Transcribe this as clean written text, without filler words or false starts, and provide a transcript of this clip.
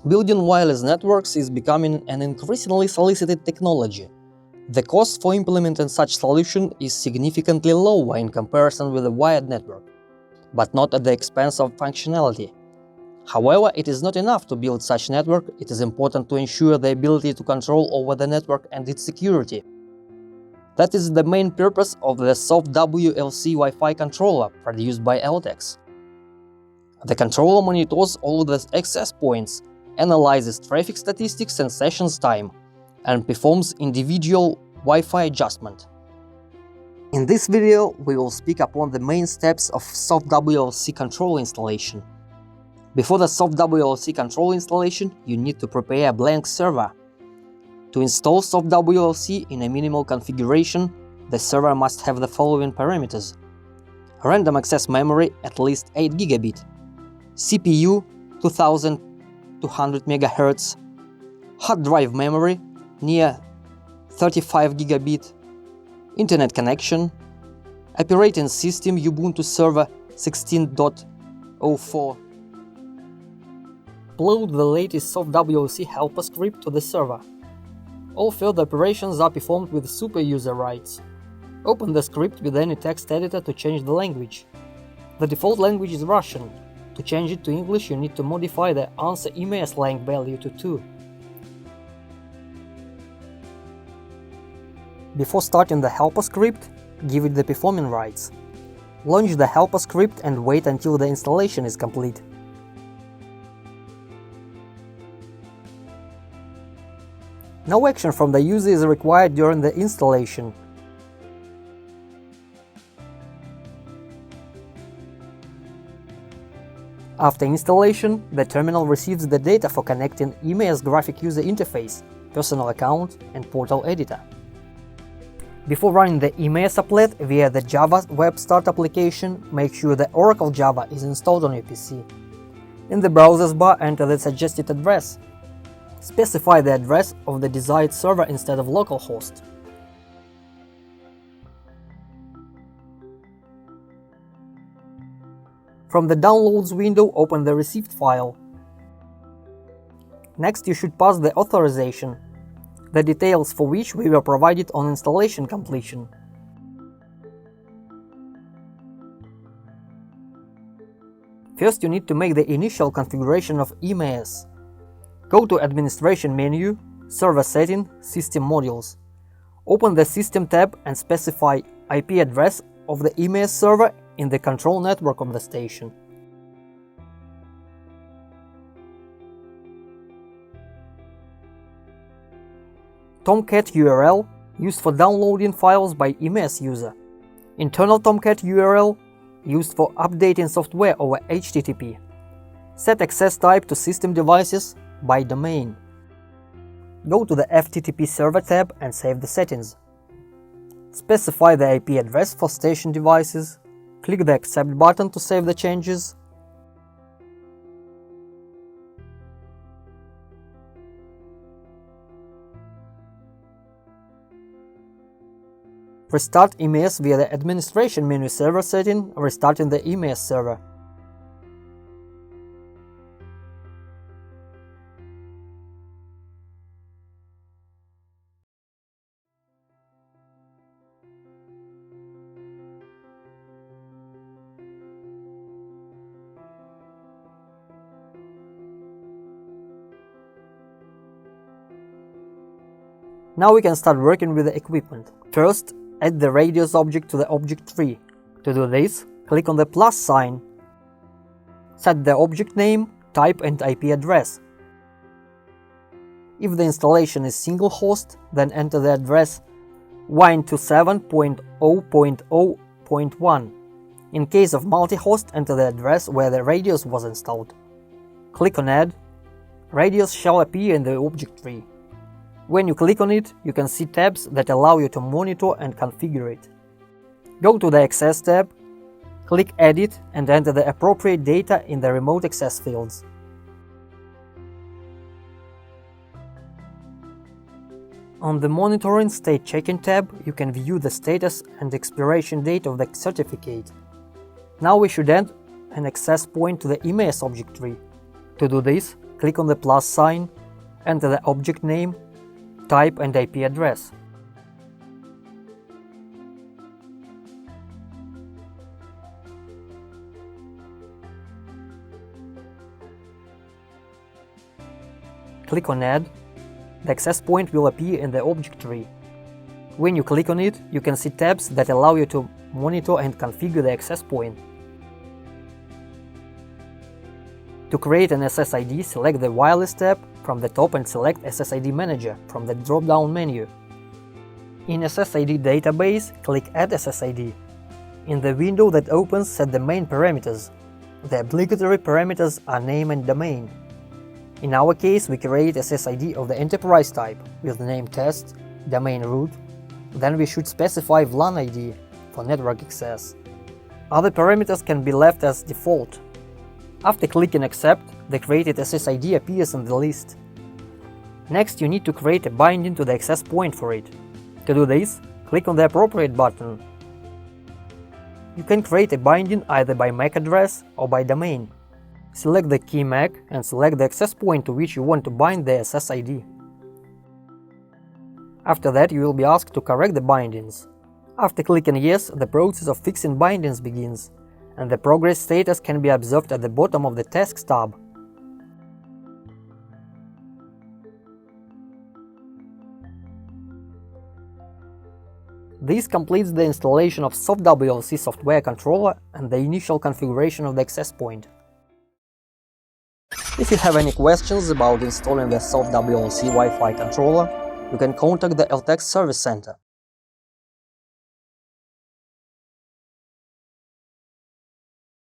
Building wireless networks is becoming an increasingly solicited technology. The cost for implementing such solution is significantly lower in comparison with a wired network, but not at the expense of functionality. However, it is not enough to build such network, it is important to ensure the ability to control over the network and its security. That is the main purpose of the SoftWLC Wi-Fi controller produced by Eltex. The controller monitors all the access points, analyzes traffic statistics and sessions time, and performs individual Wi-Fi adjustment. In this video, we will speak upon the main steps of SoftWLC controller installation. Before the SoftWLC controller installation, you need to prepare a blank server. To install SoftWLC in a minimal configuration, the server must have the following parameters: random access memory at least 8 GB, CPU 2200 MHz, hard drive memory near 35 GB, internet connection, operating system Ubuntu Server 16.04. Upload the latest SoftWLC helper script to the server. All further operations are performed with super user rights. Open the script with any text editor to change the language. The default language is Russian. To change it to English, you need to modify the answer email slang value to 2. Before starting the helper script, give it the performing rights. Launch the helper script and wait until the installation is complete. No action from the user is required during the installation. After installation, the terminal receives the data for connecting email's graphic user interface, personal account, and portal editor. Before running the email applet via the Java Web Start application, make sure the Oracle Java is installed on your PC. In the browser's bar, enter the suggested address. Specify the address of the desired server instead of localhost. From the Downloads window, open the received file. Next, you should pass the authorization, the details for which we were provided on installation completion. First, you need to make the initial configuration of EMAS. Go to Administration menu, Server Setting, System Modules. Open the System tab and specify IP address of the EMAS server in the control network of the station. Tomcat URL used for downloading files by EMAS user. Internal Tomcat URL used for updating software over HTTP. Set access type to system devices by domain. Go to the FTTP server tab and save the settings. Specify the IP address for station devices. Click the Accept button to save the changes. Restart EMAS via the Administration menu Server setting, restarting the EMAS server. Now we can start working with the equipment. First, add the radius object to the object tree. To do this, click on the plus sign. Set the object name, type and IP address. If the installation is single host, then enter the address 127.0.0.1. In case of multi-host, enter the address where the radius was installed. Click on Add. Radius shall appear in the object tree. When you click on it, you can see tabs that allow you to monitor and configure it. Go to the Access tab, click Edit and enter the appropriate data in the remote access fields. On the Monitoring State Checking tab, you can view the status and expiration date of the certificate. Now we should add an access point to the EMAS object tree. To do this, click on the plus sign, enter the object name, type and IP address. Click on Add. The access point will appear in the object tree. When you click on it, you can see tabs that allow you to monitor and configure the access point. To create an SSID, select the Wireless tab from the top and select SSID Manager from the drop-down menu. In SSID database, click Add SSID. In the window that opens, set the main parameters. The obligatory parameters are name and domain. In our case, we create SSID of the enterprise type with the name test, domain root. Then we should specify VLAN ID for network access. Other parameters can be left as default. After clicking Accept, the created SSID appears in the list. Next, you need to create a binding to the access point for it. To do this, click on the appropriate button. You can create a binding either by MAC address or by domain. Select the key MAC and select the access point to which you want to bind the SSID. After that, you will be asked to correct the bindings. After clicking Yes, the process of fixing bindings begins, and the progress status can be observed at the bottom of the Tasks tab. This completes the installation of SoftWLC software controller and the initial configuration of the access point. If you have any questions about installing the SoftWLC Wi-Fi controller, you can contact the LTEX Service Center.